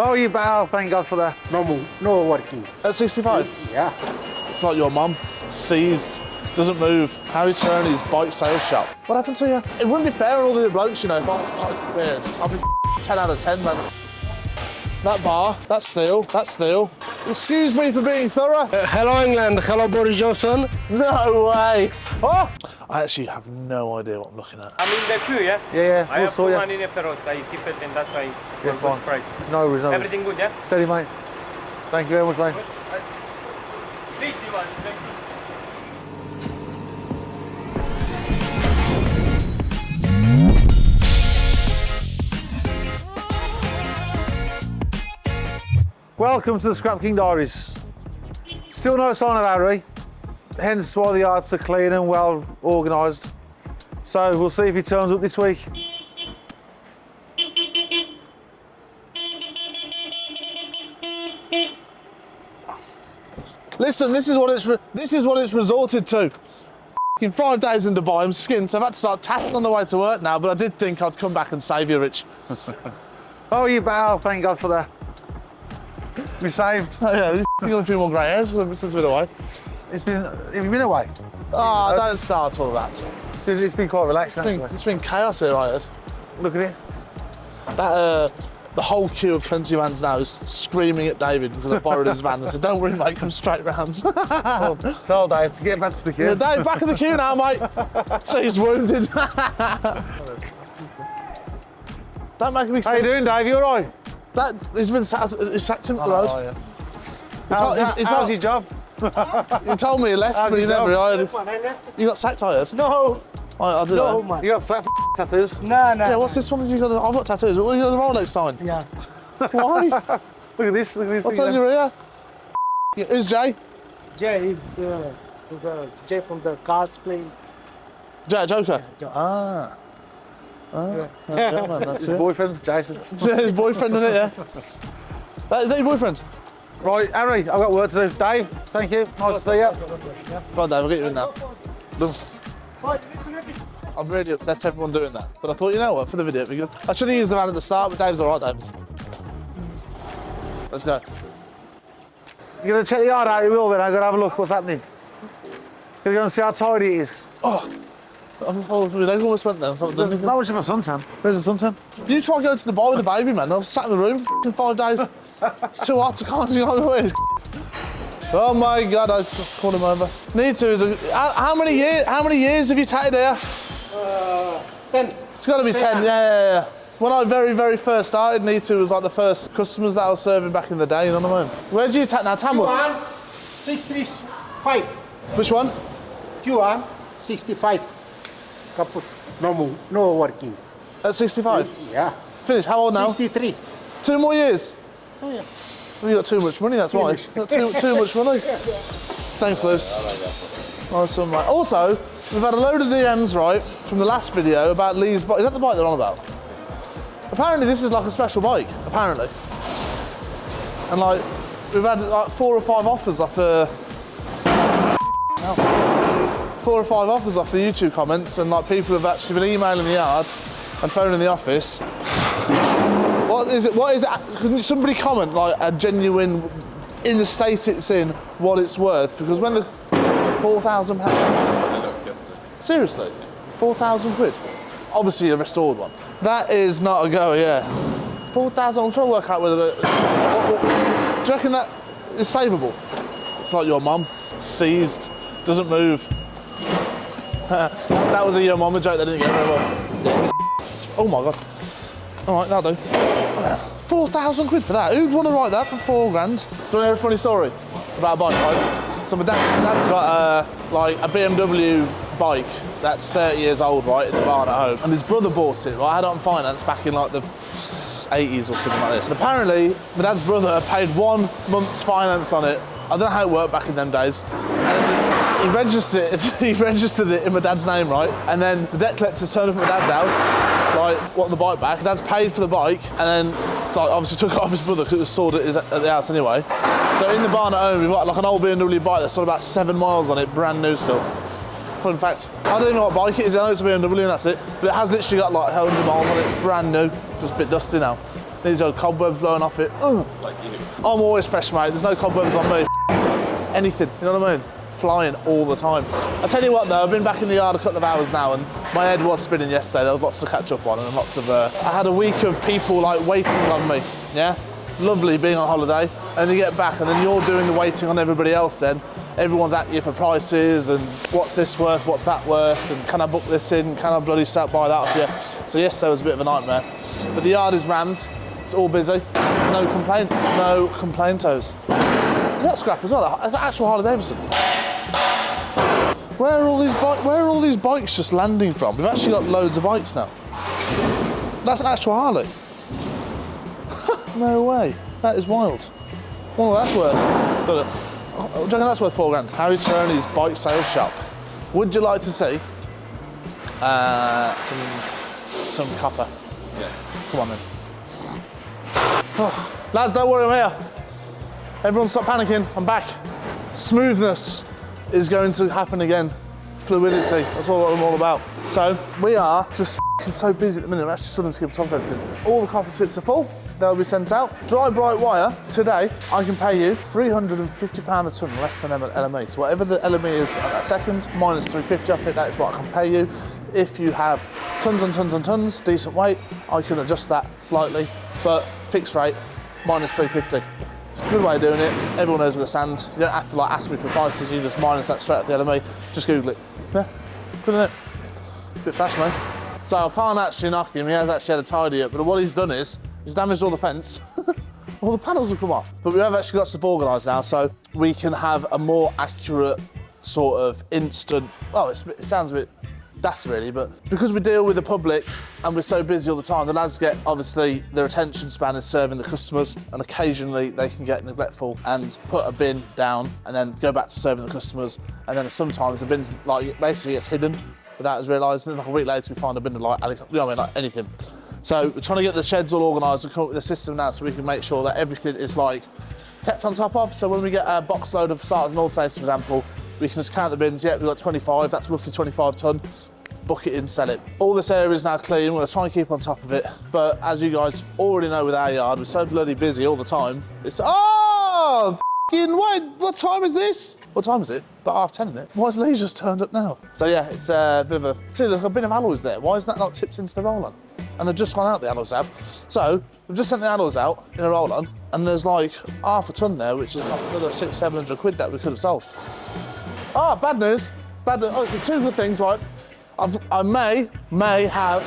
Oh, you better, thank God for that. No working. At 65? Yeah. It's like your mum. Seized, doesn't move. Harry Taronni'S bike sales shop. What happened to you? It wouldn't be fair on all the other blokes, you know, if I disappeared. I'd be 10 out of 10, man. That bar, that's steel, that's steel. Excuse me for being thorough. Hello England, hello Boris Johnson. No way. Oh! I actually have no idea what I'm looking at. I'm in the queue, yeah? Yeah, I have we'll two sort money in the ferros. I keep it and that's why it's Yeah, a fine. good price. No worries, no worries. Everything good, yeah? Steady, mate. Thank you very much, mate. Please, Ivan. Thank you. Welcome to the Scrap King Diaries. Still no sign of Harry, hence why the yards are clean and well organised. So we'll see if he turns up this week. Listen, this is what it's resorted to. In 5 days in Dubai, I'm skint, so I've had to start tapping on the way to work now, but I did think I'd come back and save you, Rich. Oh, you better, thank God for that. We saved. Oh yeah, you've got a few more grey hairs since we've been away. Have you been away? Oh, don't start all that. It's been quite relaxed, actually. It's been chaos here, I heard. Look at it. That, the whole queue of 20 vans now is screaming at David because I borrowed his van and said, don't worry, mate, come straight round. Well, tell Dave to get back to the queue. Yeah, Dave, back in the queue now, mate. So he's wounded. Don't make me How you doing, Dave? You all right? He's been sacked him at the road. Oh, yeah. How's your job? He told me he left, but he never hired. You got sacked, I heard. No, I do know. man. You got slapped tattoos? No. Yeah, what's this one? You got? I've got tattoos. What you got the Rolex sign? Yeah. Why? Look at this. What's thing on there. your ear? Who's Jay? Jay is Jay from the cards playing. Joker. Yeah. Yeah, man, that's His it. boyfriend, Jason. His boyfriend in it, yeah. Is that your boyfriend? Right, Harry, I've got work to do. Dave, thank you. Nice to see you. Go on, Dave, I'll get you in now. I'm really upset everyone doing that. But I thought, you know what, for the video, it'd be good. I should have used the van at the start, but Dave's all right, Dave. Let's go. You're going to check the yard out, you will then. I'm going to have a look what's happening. Going to go and see how tidy it is. I'm my leg almost went there. There's not much of a suntan. Where's the suntan? You try going to the bar with the baby, man. I've sat in the room for 5 days. It's too hot, I can't see on the way. Oh my God, I just called him over. Need to is how many years have you tatted here? 10. It's got to be 10, yeah. When I very first started, Need to was like the first customers that I was serving back in the day, you know what I mean? Where do you tat now, Tamworth? 65. Which one? Q1, 65. Kaput. No working. At 65? Yeah. Finished, how old now? 63. 2 more years? Oh, yeah. Well, you got too much money, that's why. You got too much money. Thanks, Lewis. Nice one, mate. Also, we've had a load of DMs, right, from the last video about Leigh's bike. Is that the bike they're on about? Apparently, this is like a special bike, apparently. And like, we've had like 4 or 5 offers off 4 or 5 offers off the YouTube comments, and like people have actually been emailing the yard and phoning the office. What is it? Can somebody comment like a genuine, in the state it's in, what it's worth? Because when the £4,000. Seriously, 4,000 quid. Obviously a restored one. That is not a go, yeah. 4,000. I'm trying to work out whether. Do you reckon that is savable? It's like your mum, seized, doesn't move. That was a your mama joke that didn't get very well. Oh my God. All right, that'll do. 4,000 quid for that. Who'd want to write that for 4 grand? Do you want to hear a funny story about a bike, right? So my dad's got like a BMW bike that's 30 years old, right, in the barn at home. And his brother bought it, right? I had it on finance back in like the 80s or something like this. And apparently, my dad's brother paid 1 month's finance on it. I don't know how it worked back in them days. He registered it in my dad's name, right? And then the debt collectors turned up at my dad's house, like, wanting the bike back. Dad's paid for the bike, and then, like, obviously took it off his brother because it was stored at the house anyway. So in the barn at home, we've got like an old BMW bike that's got about 7 miles on it, brand new still. Fun fact. I don't even know what bike it is, I know it's a BMW and that's it. But it has literally got like 100 miles on it, it's brand new, just a bit dusty now. These are cobwebs blowing off it. Ugh. I'm always fresh, mate. There's no cobwebs on me. Anything, you know what I mean? Flying all the time. I tell you what though, I've been back in the yard a couple of hours now and my head was spinning yesterday. There was lots to catch up on and lots of, I had a week of people like waiting on me, yeah? Lovely being on holiday, and you get back and then you're doing the waiting on everybody else then. Everyone's at you for prices and what's this worth, what's that worth, and can I book this in, can I bloody buy that off you? So yesterday was a bit of a nightmare. But the yard is rammed, it's all busy. No complaintos. Is that scrap as well? Is that actual Harley Davidson? Where are all these bikes just landing from? We've actually got loads of bikes now. That's an actual Harley. No way. That is wild. Well, that's worth. Do you reckon that's worth £4 grand? Harry Taroni'S bike sales shop. Would you like to see some copper? Yeah. Come on then. Oh, lads, don't worry, I'm here. Everyone stop panicking, I'm back. Smoothness is going to happen again. Fluidity, that's all I'm all about. So, we are just so busy at the minute, we're actually struggling to keep on top of everything. All the copper strips are full, they'll be sent out. Dry bright wire, today, I can pay you £350 a tonne less than LME. So whatever the LME is at that second, minus 350, I think that is what I can pay you. If you have tons and tons and tons, decent weight, I can adjust that slightly, but fixed rate, minus 350. It's a good way of doing it. Everyone knows where the sand. You don't have to like ask me for prices. You just minus that straight off the LME. Just Google it. Yeah, good, isn't it? Bit flash, man. So I can't actually knock him. He has actually had a tidy up. But what he's done is he's damaged all the fence. All the panels have come off. But we have actually got stuff organised now, so we can have a more accurate sort of instant. Well, it sounds a bit daft really, but because we deal with the public and we're so busy all the time, the lads get, obviously, their attention span is serving the customers, and occasionally they can get neglectful and put a bin down and then go back to serving the customers, and then sometimes the bin's like basically gets hidden without us realising, and like a week later we find a bin of like, you know what I mean, like anything. So we're trying to get the sheds all organised and come up with a system now so we can make sure that everything is like kept on top of. So when we get a box load of starters and all safes, for example, we can just count the bins. Yeah, we've got 25, that's roughly 25 tonne. Book it in, sell it. All this area is now clean. We're gonna try and keep on top of it. But as you guys already know with our yard, we're so bloody busy all the time. It's, oh, wait, what time is this? What time is it? About 10:30, isn't it? Why has Leigh just turned up now? So yeah, it's a bit of a, see, there's a bin of alloys there. Why is that not tipped into the roll-on? And they've just gone out, the alloys have. So we've just sent the alloys out in a roll-on, and there's like half a tonne there, which is like another 600-700 quid that we could have sold. Ah, bad news. Bad news. Oh, so two good things, right? I may have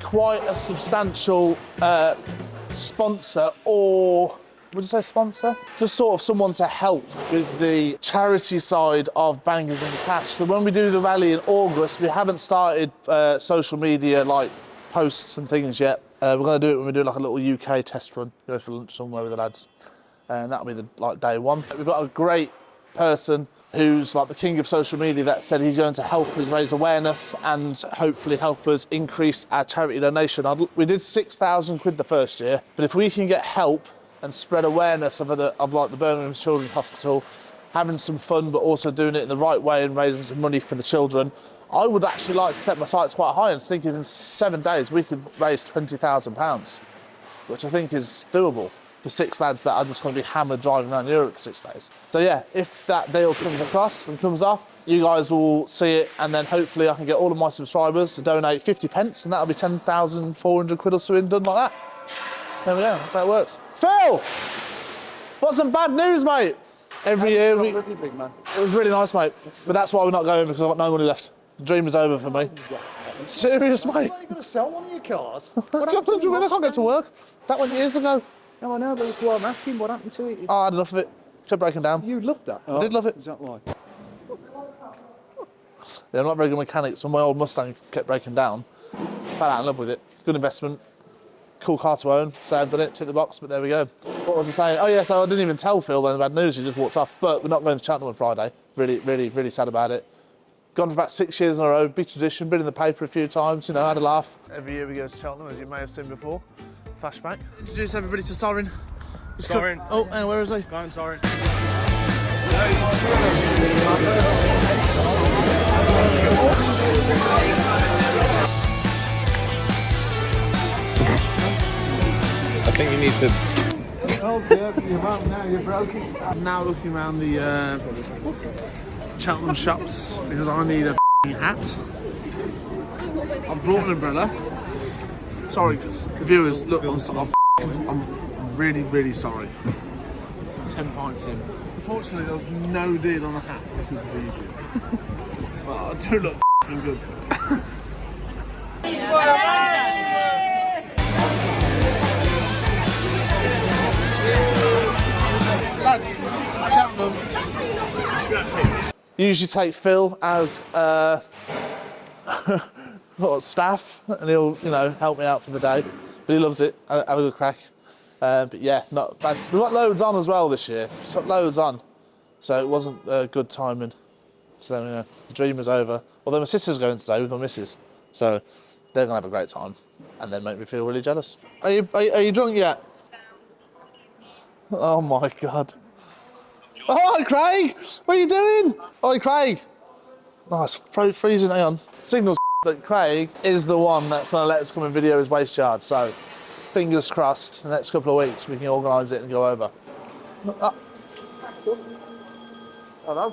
quite a substantial sponsor, or would you say sponsor? Just sort of someone to help with the charity side of Bangers and Cash. So when we do the rally in August, we haven't started social media like posts and things yet. We're going to do it when we do like a little UK test run, go for lunch somewhere with the lads, and that'll be the like day one. We've got a great person who's like the king of social media that said he's going to help us raise awareness and hopefully help us increase our charity donation. We did 6,000 quid the first year, but if we can get help and spread awareness of like the Birmingham Children's Hospital, having some fun but also doing it in the right way and raising some money for the children, I would actually like to set my sights quite high and think in 7 days we could raise £20,000, which I think is doable for 6 lads that are just going to be hammered driving around Europe for 6 days. So yeah, if that deal comes across and comes off, you guys will see it, and then hopefully I can get all of my subscribers to donate 50 pence, and that'll be 10,400 quid or so in, done like that. There we go, that's how it works. Phil! What's some bad news, mate? Every year we... Big man. It was really nice, mate. But that's why we're not going, because I've got no money left. The dream is over for me. Serious, mate. Why are you going to sell one of your cars? I can't get to work. That went years ago. No, I know, but that's why I'm asking. What happened to it? Oh, I had enough of it. Kept breaking down. You loved that? I did love it. Is that why? Yeah, I'm not a very good mechanic, so my old Mustang kept breaking down. Fell out in love with it. Good investment. Cool car to own. So I've done it, tick the box, but there we go. What was I saying? Oh yeah, so I didn't even tell Phil then the bad news, he just walked off. But we're not going to Cheltenham on Friday. Really sad about it. Gone for about 6 years in a row, big tradition, been in the paper a few times, you know, had a laugh. Every year we go to Cheltenham, as you may have seen before. Flashback. Introduce everybody to Sorin. Sorin. Oh, and where is he? Go on, Sorin. think you need to. Oh, yeah, you're wrong now, you're broken. I'm now looking around the Cheltenham shops because I need a hat. I've brought an umbrella. Sorry, viewers, look, I'm really, really sorry. 10 pints in. Unfortunately, there was no deal on a hat because of YouTube. But I do look good. Lads, Cheltenham. Usually take Phil as staff, and he'll, you know, help me out for the day. But he loves it. Have a good crack. But yeah, not bad. We've got loads on as well this year. We've got loads on, so it wasn't good timing. So you know, the dream is over. Although my sister's going today with my missus, so they're gonna have a great time, and then make me feel really jealous. Are you drunk yet? Oh my God. Oh, hi Craig! What are you doing? Hi Craig! Oh, it's freezing, hang on. Signals, but Craig is the one that's gonna let us come and video his waste yard, so fingers crossed, the next couple of weeks we can organise it and go over. Hello?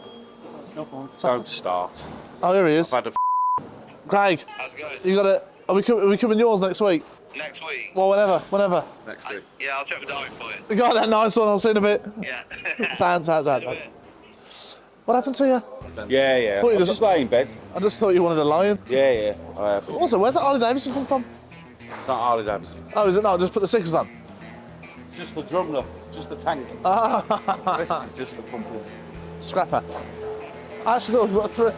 Don't start. Oh, here he is. I've had a Craig, How's it going? you got it. Are we coming yours next week? Next week? Well, whenever. next week. Yeah, I'll check the diary for you. You got that nice one, I'll see you in a bit. Yeah. Sounds. What happened to you? Yeah. Thought you I was just lay in bed. I just thought you wanted a lion. Yeah. I have. Also, where's that Harley Davidson come from? It's not Harley Davidson. Oh, is it not? Just put the stickers on. Just the drum look. Just the tank. This is just the pumping. Scrapper. I actually thought we got three.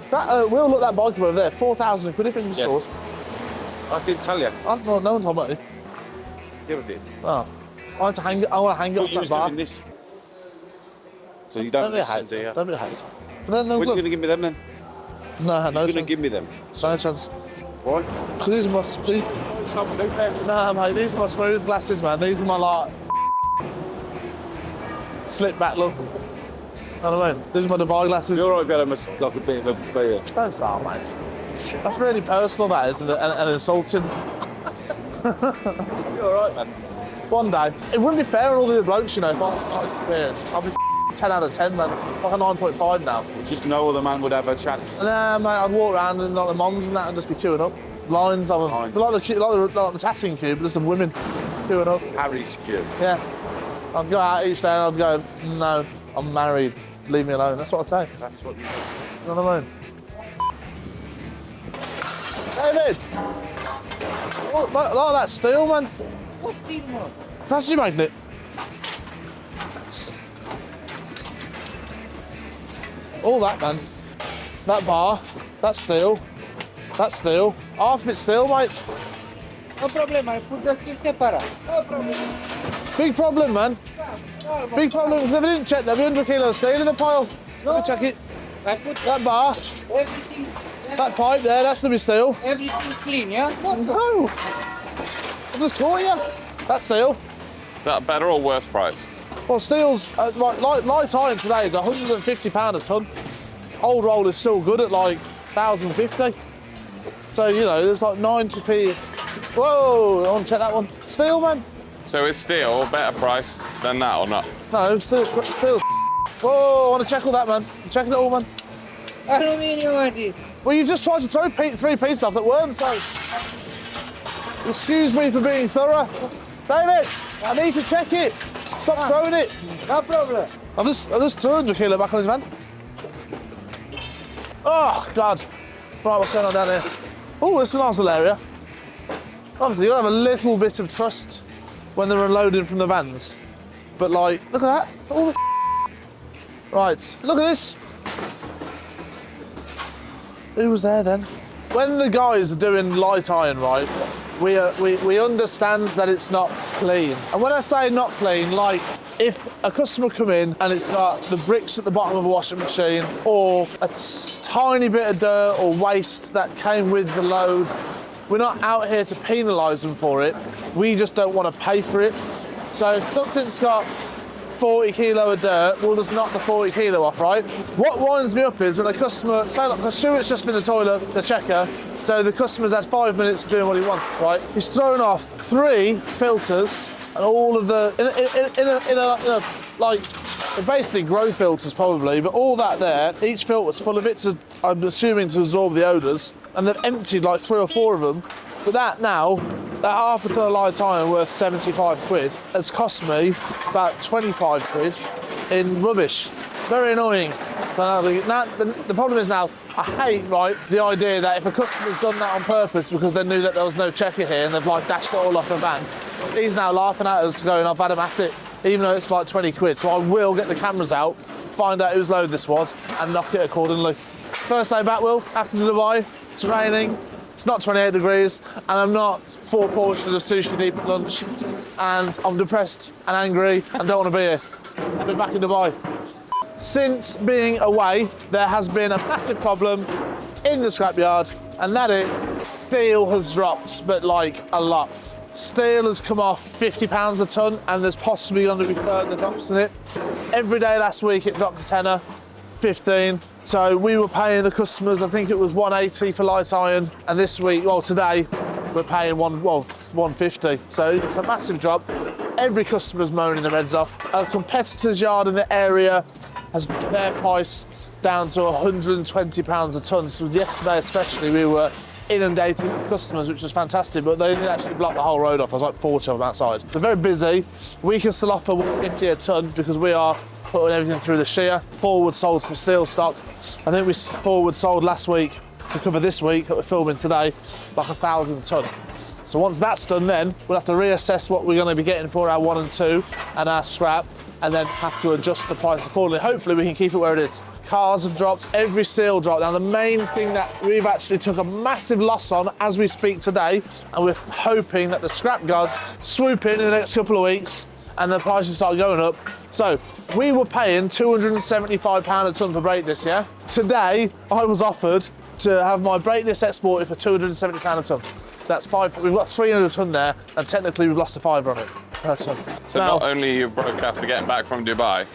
We'll look that bike up over there. 4,000 quid if it's in stores. I didn't tell you. I don't know. No one told me. Yeah, I did. Oh, I want to hang it. I want to hang it off You that was bar. doing this. So you don't Be a listen, hater. do you? Don't be a hater. But then the When are you gloves. going to give me them then? No, no You're going to chance. give me them. No chance. Why? Because these are my. Nah, mate. These are my smooth glasses, man. These are my like slip back look. You know what I mean? These are my Dubai glasses. You're right if you had like a bit of a beard. Don't start, mate. That's really personal, that is, and insulting. You're all right, man. One day, it wouldn't be fair on all the other blokes, you know, if I experienced. I'll be 10 out of 10, man. Like a 9.5 now. Just no other man would have a chance. Nah, mate, I'd walk around and like the moms and that and just be queuing up. Lines of them. Lines. They're like the tattooing queue, but there's some women queuing up. Harry's cute. Yeah. I'd go out each day and I'd go, no, I'm married. Leave me alone. That's what I'd say. That's what you You know what I mean? David! What, like that steel, man? What's steel, man? Plastic magnet. All that, man. That bar, that's steel. That's steel. Half of it's steel, mate. No problem, I put the steel separate. No problem. Big problem, man. Big problem, because if I didn't check, there'd be 100 kilos of steel in the pile. Let me check it. I put That bar, everything, that pipe there, that's gonna be steel. everything clean, yeah? What? No! I just caught you. That's steel. Is that a better or worse price? Well, steel's, light iron today is £150 a tonne. Old roll is still good at like 1,050. So, you know, there's like 90p. Whoa, I want to check that one. Steel, man. So is steel a better price than that or not? No, steel. Whoa, I want to check all that, man. I'm checking it all, man. Aluminium what is? Well, you just tried to throw three pieces off that weren't, so. Excuse me for being thorough. David, I need to check it. Stop throwing it. No problem. I just threw 100 kilo back on his van. Oh, God. Right, what's going on down here? Oh, this is a nice little area. Obviously, you've got to have a little bit of trust when they're unloading from the vans. But, like, look at that. All the Right, look at this. Who was there then? When the guys are doing light iron, right, we understand that it's not clean. And when I say not clean, like, if a customer come in and it's got the bricks at the bottom of a washing machine or a tiny bit of dirt or waste that came with the load, we're not out here to penalise them for it. We just don't want to pay for it. So if something's got 40 kilo of dirt, we'll just knock the 40 kilo off, right? What winds me up is when a customer, say like the Stuart's just been in the toilet, the checker, so the customer's had 5 minutes doing what he wants, right? He's thrown off 3 filters and all of the, in a like, basically grow filters probably, but all that there, each filter's full of it, to, I'm assuming to absorb the odours, and they've emptied like 3 or 4 of them. But that now, that half a tonne of light iron worth 75 quid has cost me about 25 quid in rubbish. Very annoying. Now, the problem is now, I hate, right, the idea that if a customer's done that on purpose because they knew that there was no checker here and they've like dashed it all off the van, he's now laughing at us going, I've had him at it, even though it's like 20 quid. So I will get the cameras out, find out whose load this was and knock it accordingly. First day back, Will, after Dubai, it's raining, it's not 28 degrees, and I'm not 4 portions of sushi deep at lunch, and I'm depressed and angry and don't want to be here. I've been back in Dubai. Since being away, there has been a massive problem in the scrapyard, and that is steel has dropped, but like a lot. Steel has come off £50 a tonne, and there's possibly going to be further drops in it. Every day last week it dropped a tenner, 15. So we were paying the customers, I think it was 180 for light iron, and this week, well today, we're paying 150. So it's a massive drop. Every customer's moaning their heads off. A competitor's yard in the area has got their price down to £120 a tonne. So yesterday especially, we were inundated with customers, which was fantastic, but they didn't actually block the whole road off. There's like 40 of them outside. They're very busy. We can still offer 150 a tonne because we are putting everything through the shear. Forward sold some steel stock. I think we forward sold last week to cover this week that we're filming today, like 1,000 tonne. So once that's done, then we'll have to reassess what we're going to be getting for our 1 and 2 and our scrap, and then have to adjust the price accordingly. Hopefully we can keep it where it is. Cars have dropped, every seal dropped. Now the main thing that we've actually took a massive loss on as we speak today, and we're hoping that the scrap gods swoop in the next couple of weeks and the prices start going up. So we were paying £275 a tonne for brake disc, yeah? Today I was offered to have my brake disc exported for £270 a tonne. That's 5, we've got 300 a tonne there, and technically we've lost a £5 on it per tonne. So now, not only you broke after getting back from Dubai,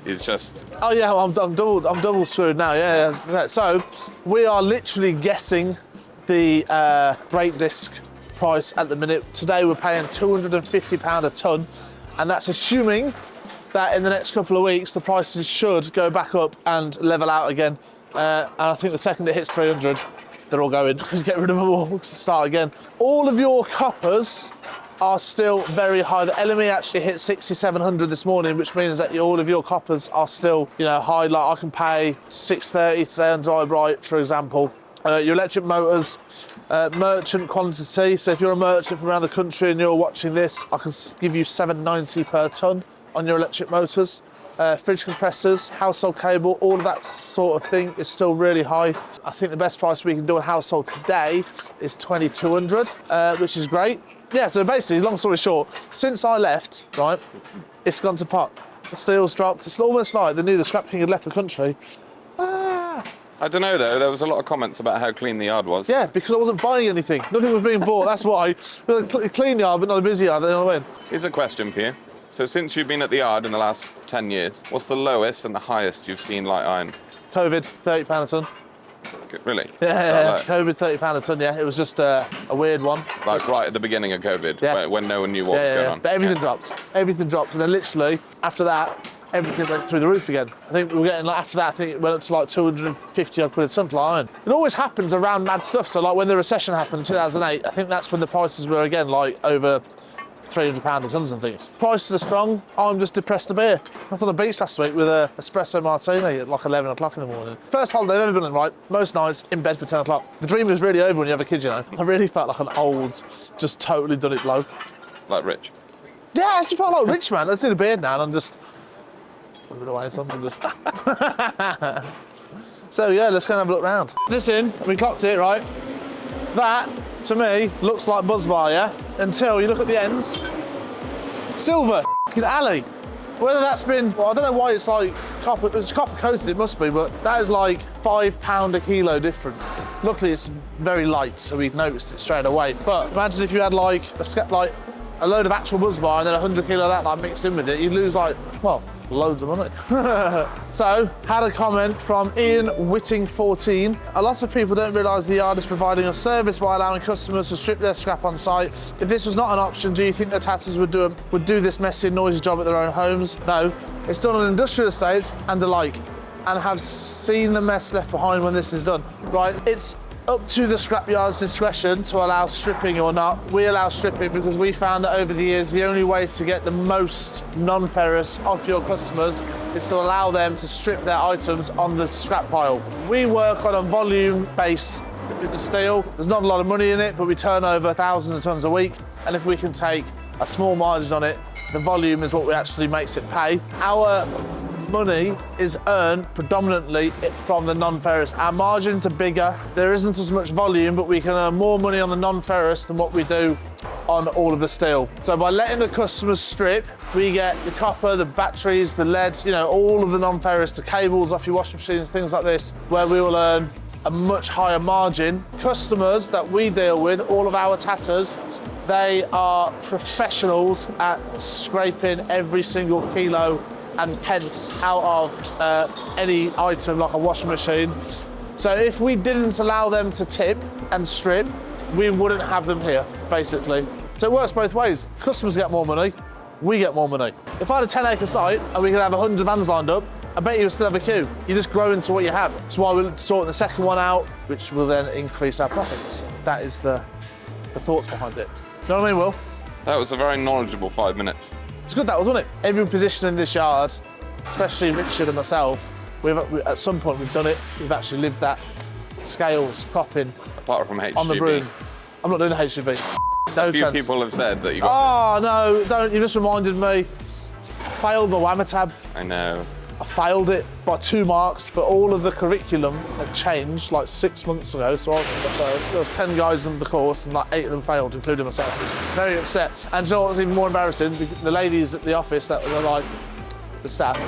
it's just... Oh yeah, I'm double screwed now, yeah. So we are literally guessing the brake disc price at the minute. Today we're paying £250 a tonne, and that's assuming that in the next couple of weeks the prices should go back up and level out again. And I think the second it hits 300, they're all going. Just get rid of them all, start again. All of your coppers are still very high. The LME actually hit 6,700 this morning, which means that all of your coppers are still, you know, high. Like I can pay 630 today on dry bright, for example. Your electric motors, merchant quantity. So if you're a merchant from around the country and you're watching this, I can give you 790 per tonne on your electric motors. Fridge compressors, household cable, all of that sort of thing is still really high. I think the best price we can do on household today is 2,200, which is great. Yeah, so basically, long story short, since I left, right, it's gone to pot. The steel's dropped. It's almost like they knew the Scrap King had left the country. I don't know though, there was a lot of comments about how clean the yard was. Yeah, because I wasn't buying anything. Nothing was being bought, that's why. A clean yard, but not a busy yard, you know what I mean? Here's a question for you. So since you've been at the yard in the last 10 years, what's the lowest and the highest you've seen light iron? COVID, £30 a tonne. Really? Yeah. COVID, £30 a tonne, yeah. It was just a weird one. Like right at the beginning of COVID, yeah. when no one knew what was going on. But everything dropped. Everything dropped, and then literally, after that, everything went through the roof again. I think we were getting, like, after that, I think it went up to like 250 odd quid a tonne for iron. It always happens around mad stuff. So like when the recession happened in 2008, I think that's when the prices were again like over £300 a tonnes and things. Prices are strong. I'm just depressed to be here. I was on the beach last week with an espresso martini at like 11 o'clock in the morning. First holiday I've ever been on, right? Most nights in bed for 10 o'clock. The dream is really over when you have a kid, you know. I really felt like an old, just totally done it bloke. Like Rich? Yeah, I actually felt like Rich, man. I just need a beard now and I'm just a bit away something just. So yeah, let's go and have a look round. This in, we clocked it, right? That, to me, looks like buzz bar, yeah? Until you look at the ends. Silver, f***ing alley. Whether that's been, well, I don't know why it's like copper, it's copper coated, it must be, but that is like £5 a kilo difference. Luckily, it's very light, so we've noticed it straight away. But imagine if you had like a load of actual buzz bar and then 100 kilo of that like mixed in with it, you'd lose like, well, Loads of money. So, had a comment from Ian Whitting14. A lot of people don't realise the yard is providing a service by allowing customers to strip their scrap on site. If this was not an option, do you think the Tatters would do this messy and noisy job at their own homes? No. It's done on industrial estates and the like, and have seen the mess left behind when this is done. Right, it's up to the scrapyard's discretion to allow stripping or not. We allow stripping because we found that over the years the only way to get the most non-ferrous off your customers is to allow them to strip their items on the scrap pile. We work on a volume base with the steel. There's not a lot of money in it, but we turn over thousands of tons a week, and if we can take a small margin on it, the volume is what actually makes it pay. Our money is earned predominantly from the non-ferrous. Our margins are bigger. There isn't as much volume, but we can earn more money on the non-ferrous than what we do on all of the steel. So by letting the customers strip, we get the copper, the batteries, the lead, you know, all of the non-ferrous, the cables off your washing machines, things like this, where we will earn a much higher margin. Customers that we deal with, all of our tatters, they are professionals at scraping every single kilo and pence out of any item like a washing machine. So if we didn't allow them to tip and strip, we wouldn't have them here, basically. So it works both ways. Customers get more money, we get more money. If I had a 10-acre site and we could have 100 vans lined up, I bet you would still have a queue. You just grow into what you have. That's why we'll sort the second one out, which will then increase our profits. That is the thoughts behind it. You know what I mean, Will? That was a very knowledgeable 5 minutes. It's good that was, wasn't it? Every position in this yard, especially Richard and myself, at some point we've done it. We've actually lived that. Scales, cropping. Apart from HGV. On the broom. I'm not doing the HGV. No A few chance. people have said that you got... Oh, no, don't. You just reminded me. I failed my whammer tab. I know. I failed it by 2 marks, but all of the curriculum had changed like 6 months ago, so I was the first. There was 10 guys in the course and like 8 of them failed, including myself. Very upset. And you know what's even more embarrassing? The ladies at the office that were like, the staff,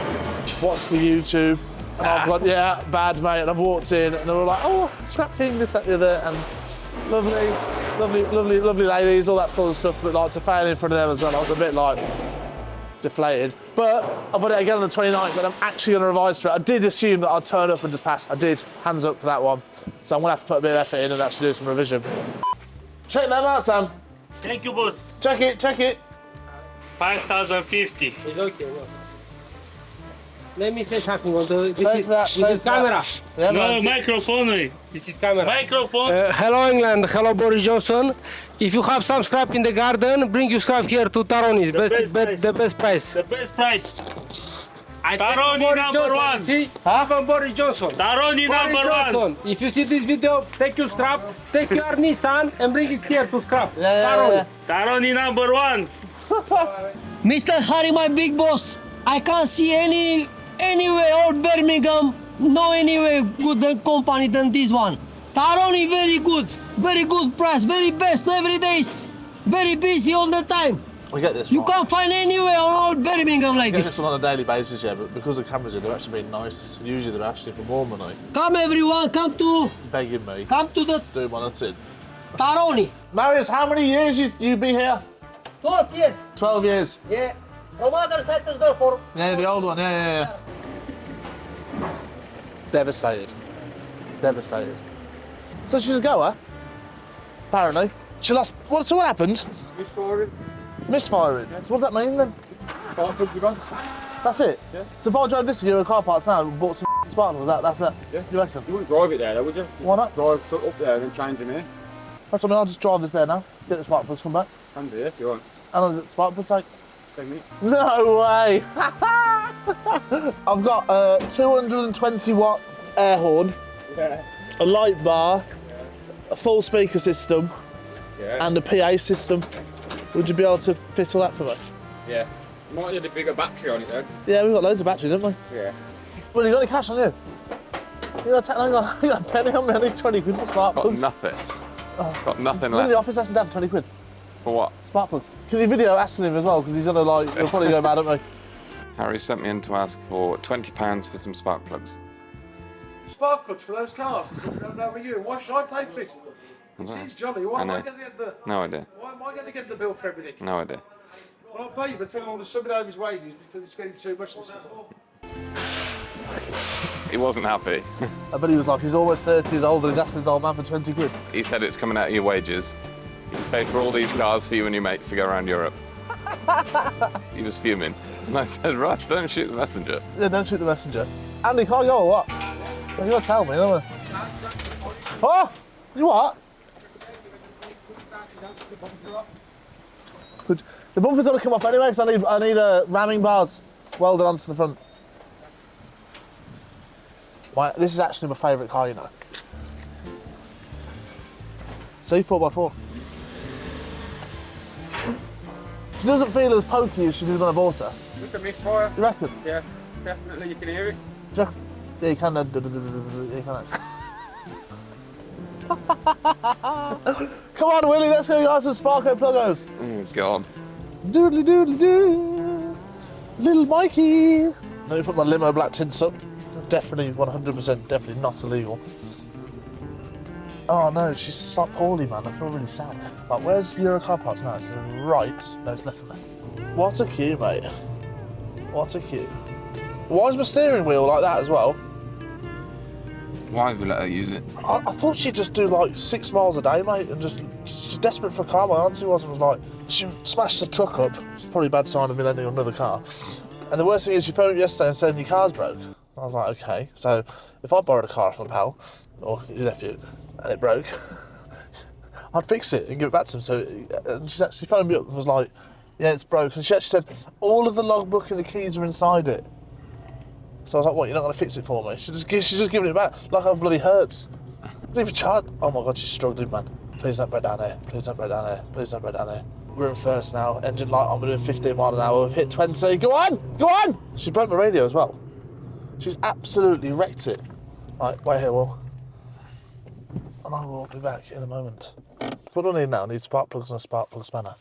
watched the YouTube, and I've gone, yeah, bad mate, and I've walked in and they were like, oh, Scrap King, this, that, the other, and lovely ladies, all that sort of stuff, but like to fail in front of them as well, I was a bit like, deflated. But I've got it again on the 29th, but I'm actually going to revise for it. I did assume that I'd turn up and just pass. I did. Hands up for that one. So I'm going to have to put a bit of effort in and actually do some revision. Check them out, Sam. Thank you, boss. Check it, check it. 5,050. It's okay. Look. Let me say something on the. Say This to that, is say to that. camera. Yeah, No, man. microphone. This is camera. Microphone. Hello England, hello Boris Johnson. If you have some scrap in the garden, bring your scrap here to TARONI'S. The best price. The best price. I Taroni Boris number Johnson, one. See? From Boris Johnson. Taroni number Boris one. Johnson. If you see this video, take your scrap, take your Nissan and bring it here to scrap. Yeah. Taroni number one. Mr. Harry, my big boss, I can't see anywhere old Birmingham, no anywhere good company than this one. Taroni very good price, very best every days, very busy all the time. We get this You right. can't find anywhere on old Birmingham like We get this. this one on a daily basis, yeah, but because the cameras are, they're actually being nice. Usually they're actually for more money. Come everyone, come to Begging me. the Do my nuts in. Taroni. Marius, how many years you be here? 12 years. 12 years. Yeah. From other side as well for. Yeah, the old one, yeah. Devastated. So she's a goer, apparently. She lost, so what happened? Misfiring. So what does that mean then? That's it? Yeah. So if I drove this to Euro car parts now and bought some sparklers, that's it? Yeah. You reckon? You wouldn't drive it there, though, would you? Why not? Drive up there and then change them here. That's what I mean, I'll just drive this there now, get the spark plugs, come back, Can do, if you want. and I'll get the spark plugs take. 10 minutes. No way! I've got a 220 watt air horn, Yeah. a light bar, a full speaker system, Yeah. and a PA system. Would you be able to fit all that for me? Yeah. Might need a bigger battery on it, though. Yeah, we've got loads of batteries, haven't we? Yeah. Well, you got any cash on you? You got a penny on me, I need 20 quid for spark Got plugs. nothing. Got nothing Go to the left. office, ask me down for 20 quid. For what? Spark plugs. Can you video asking him as well? Because he's gonna he'll probably go mad at me. Harry sent me in to ask for £20 for some spark plugs. Spark plugs for those cars. It's all going over you. Why should I pay for it? It seems jolly. Why am I know. going to get the? No idea. Why am I going to get the bill for everything? No idea. Well, I'll pay you, but tell him to sub it out of his wages because it's getting too much. He wasn't happy. I bet he was like, he's almost 30 years old and he's asking his old man for 20 quid. He said it's coming out of your wages. You paid for all these cars for you and your mates to go around Europe. He was fuming. And I said, Russ, don't shoot the messenger. Yeah, don't shoot the messenger. Andy, can I go or what? You're gonna tell me, don't you? Oh! You what? Good. The bumper's gotta come off anyway because I need ramming bars welded onto the front. Right, this is actually my favourite car, you know. See, 4x4. She doesn't feel as pokey as she did when I bought her. Just a misfire. You reckon? Yeah, definitely you can hear it. Do you reckon? Yeah, you can. Yeah, you can. Come on, Willie, let's go get some Sparko pluggos. Oh, God. Doodly doodly doo. Little Mikey. Let me put my limo black tints up. Definitely, 100%, definitely not illegal. Oh no, she's so poorly, man. I feel really sad. Like, where's Euro car parts now? It's to the right. No, it's left of me. What a queue, mate. What a queue. Why is my steering wheel like that as well? Why have we let her use it? I thought she'd just do like 6 miles a day, mate, and she's desperate for a car. My auntie was like, she smashed the truck up. It's probably a bad sign of me lending her another car. And the worst thing is she phoned me yesterday and said your car's broke. I was like, okay, so if I borrowed a car from a pal, or your nephew, and it broke, I'd fix it and give it back to him. So, and she actually phoned me up and was like, yeah, it's broke. And she actually said, all of the logbook and the keys are inside it. So I was like, what, you're not going to fix it for me? She's just giving it back, like how bloody hurts. I didn't even charge. Oh my God, she's struggling, man. Please don't break down here. Please don't break down here. Please don't break down here. We're in first now. Engine light on, we're doing 15 miles an hour. We've hit 20. Go on! Go on! She broke my radio as well. She's absolutely wrecked it. Right, wait here, Will. And I will be back in a moment. What do I need now? I need spark plugs and a spark plug spanner.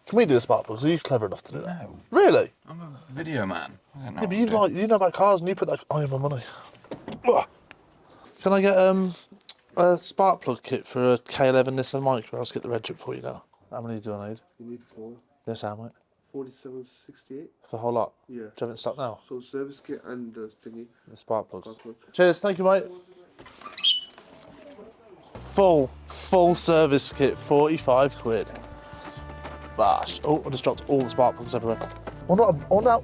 Can we do the spark plugs? Are you clever enough to do that? No. Really? I'm a video man. I don't know. Yeah, but you know about cars and you put that. Oh, you have my money. Ugh. Can I get a spark plug kit for a K11 Nissan Micra? I'll just get the reg up for you now. How many do I need? You need 4. Yes, how much? 47.68. For the whole lot? Yeah. Do you have it in stock now? So service kit and thingy. The spark plugs. Spark plug. Cheers, thank you, mate. Full service kit, 45 quid. Bash. Oh, I just dropped all the spark plugs everywhere. Oh, no,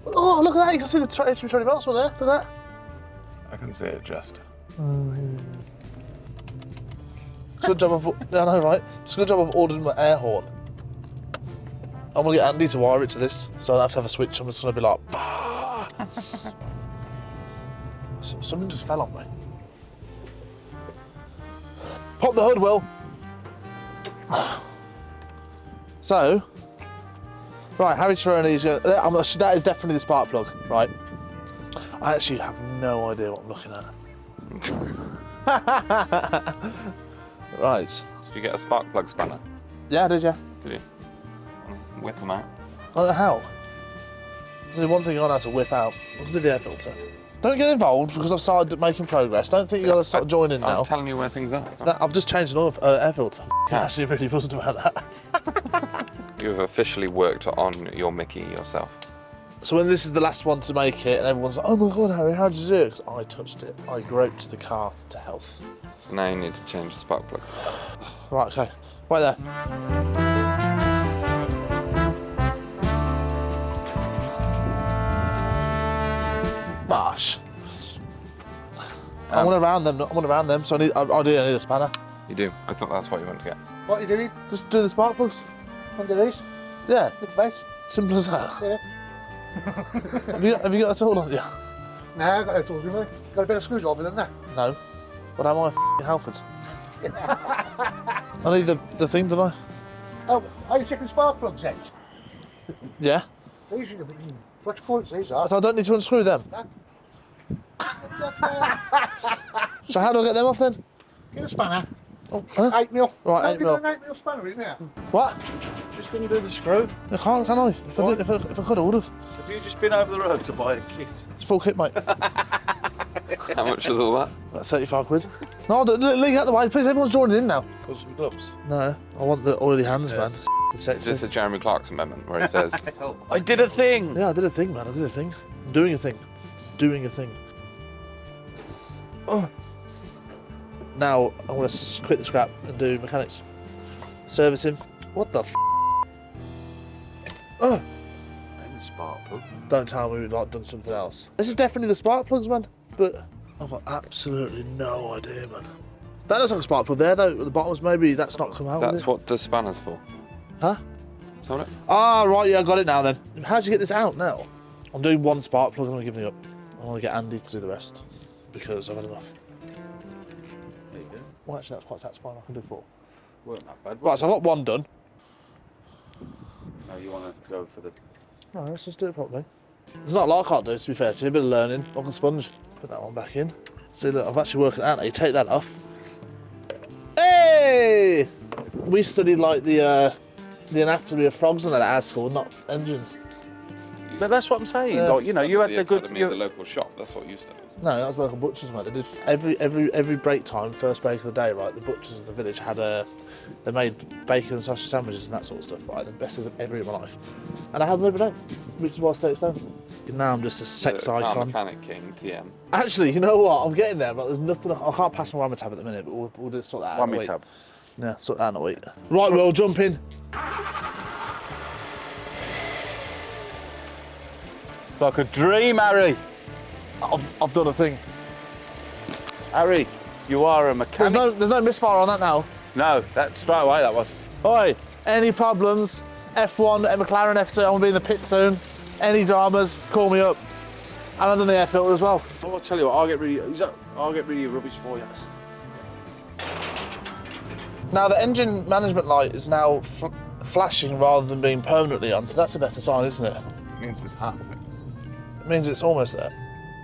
oh, look at that, you can see the HB20 belts one there, look at that. I can see it just. It's a good job of, I know, right? It's a good job of ordering my air horn. I'm gonna get Andy to wire it to this, so I don't have to have a switch. I'm just gonna be like, bah! Something just fell on me. Pop the hood, Will. So, right, Harry Taroni's going. That is definitely the spark plug, right? I actually have no idea what I'm looking at. Right. Did you get a spark plug spanner? Yeah, did you? Did you? Whip them out. I don't know how. There's one thing I know how to whip out. What's the air filter? Don't get involved because I've started making progress. Don't think you've got to start joining now. I'm telling you where things are. No, I've just changed an air filter. I'm actually really buzzed about that. You've officially worked on your Mickey yourself. So when this is the last one to make it and everyone's like, oh my God, Harry, how did you do it? Because I touched it. I groped the car to health. So now you need to change the spark plug. Right, okay. Wait there. Bash. I want to round them. So I need a spanner. You do? I thought that's what you wanted to get. What are you doing? Just do the spark plugs. Under these? Yeah. The base? Simple as that. Yeah. have you got a tool on you? No, I've got no tools with me. Got a bit of screwdriver than that. No. But am I f***ing Halfords? I need the thing, don't I? Oh, are you checking spark plugs then? Yeah. These are the what you call it, these are. So I don't need to unscrew them? No. So how do I get them off then? Get a spanner. Oh, huh? 8 mil. Right, 8 mil. An 8 mil spanner in there. What? Just undo the screw. I can't, can I? If I could, I would have. Have you just been over the road to buy a kit? It's full kit, mate. How much was all that? About 35 quid. No, Lee, out the way, please. Everyone's joining in now. Got some gloves. No, I want the oily hands, man. It's Is sexy. this a Jeremy Clarkson amendment where he says, I did a thing? Yeah, I did a thing, man. I did a thing. I'm doing a thing. Doing a thing. Oh. Now, I want to quit the scrap and do mechanics. Servicing. What the f? Oh. Spark plug. Don't tell me we've like done something else. This is definitely the spark plugs, man. But I've got absolutely no idea, man. That looks like a spark plug there, though. At the bottom, maybe that's not come out. That's what the spanner's for. Huh? Is that it? Ah, right, yeah, I got it now then. How'd you get this out now? I'm doing one spark plug, I'm not giving it up. I want to get Andy to do the rest because I've had enough. There you go. Well, actually, that's quite satisfying. I can do 4. Weren't that bad. Right, so I've got one done. Now you want to go for the. No, let's just do it properly. There's not a lot I can't do, to be fair to you. A bit of learning, like a sponge. Put that one back in. See, look, I've actually worked it out now. You take that off. Hey! We studied like the anatomy of frogs and that at our school, not engines. But that's what I'm saying. Yeah. Like, you know, you had the good. Academy of the local shop. That's what you studied. No, that was the local butchers, mate. They did every break time, first break of the day, right? The butchers in the village had they made bacon and sausage sandwiches and that sort of stuff, right? The best of ever in my life. And I had them every day, which is why I stayed at Stone. Now I'm just a sex Car icon. Mechanic King, TM. Actually, you know what? I'm getting there, but there's nothing. I can't pass my whammy tab at the minute, but we'll just sort that out in a Whammy week. tab. Yeah, sort that out in a week. Right, we'll jump in. It's like a dream, Harry. I've done a thing. Harry, you are a mechanic. There's no misfire on that now. No, that straight away that was. Oi, any problems? F1, McLaren F2, I'm gonna be in the pit soon. Any dramas, call me up. And I've done the air filter as well. I'll tell you what, I'll get rid of your rubbish for you. Now the engine management light is now flashing rather than being permanently on, so that's a better sign, isn't it? It means it's half fixed. It means it's almost there.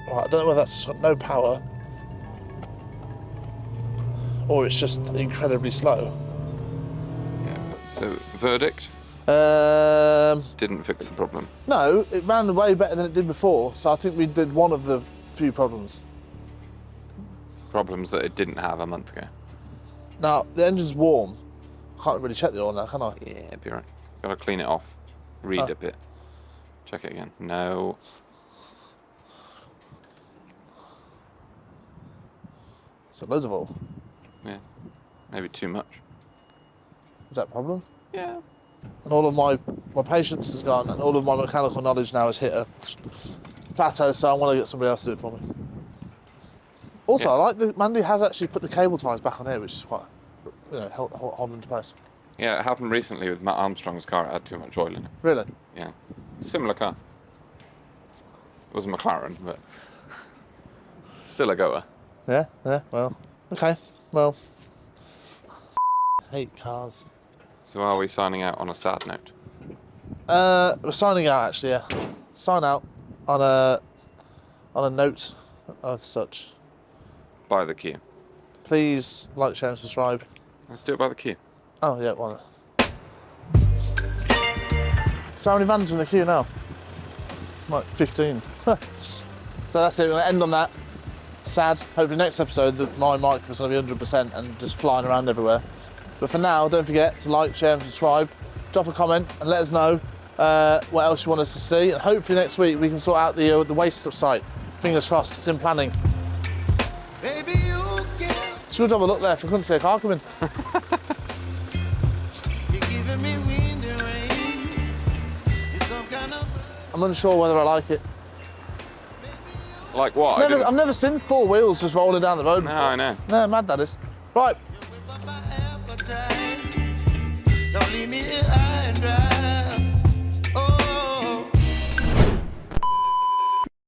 Right, I don't know whether that's got no power or it's just incredibly slow. Yeah. So, verdict? Didn't fix the problem. No, it ran way better than it did before, so I think we did one of the few problems. Problems that it didn't have a month ago. Now, the engine's warm. I can't really check the oil now, can I? Yeah, it'd be right. Gotta clean it off. Redip it. Check it again. No. So loads of oil. Yeah. Maybe too much. Is that a problem? Yeah. And all of my patience is gone, and all of my mechanical knowledge now has hit a plateau, so I want to get somebody else to do it for me. Also, Yeah. I like that Mandy has actually put the cable ties back on here, which is quite, you know, hold them into place. Yeah, it happened recently with Matt Armstrong's car. It had too much oil in it. Really? Yeah. Similar car. It was a McLaren, but still a goer. Yeah, well, okay, well. Hate cars. So are we signing out on a sad note? We're signing out actually, yeah. Sign out on a note of such. By the queue. Please like, share and subscribe. Let's do it by the queue. Oh yeah, one. So how many vans are in the queue now? Like 15. So that's it, we're gonna end on that. Sad. Hopefully next episode that my mic is gonna be 100% and just flying around everywhere. But for now, don't forget to like, share and subscribe. Drop a comment and let us know what else you want us to see. And hopefully next week we can sort out the waste site. Fingers crossed, it's in planning. Baby, you get It's a good job I looked there if I couldn't see a car coming. you're giving me wind and rain. It's some kind of I'm unsure whether I like it. Like what? I've never seen 4 wheels just rolling down the road No, before. I know. No, mad that is. Right. whip up my appetite. Don't leave me here high and dry.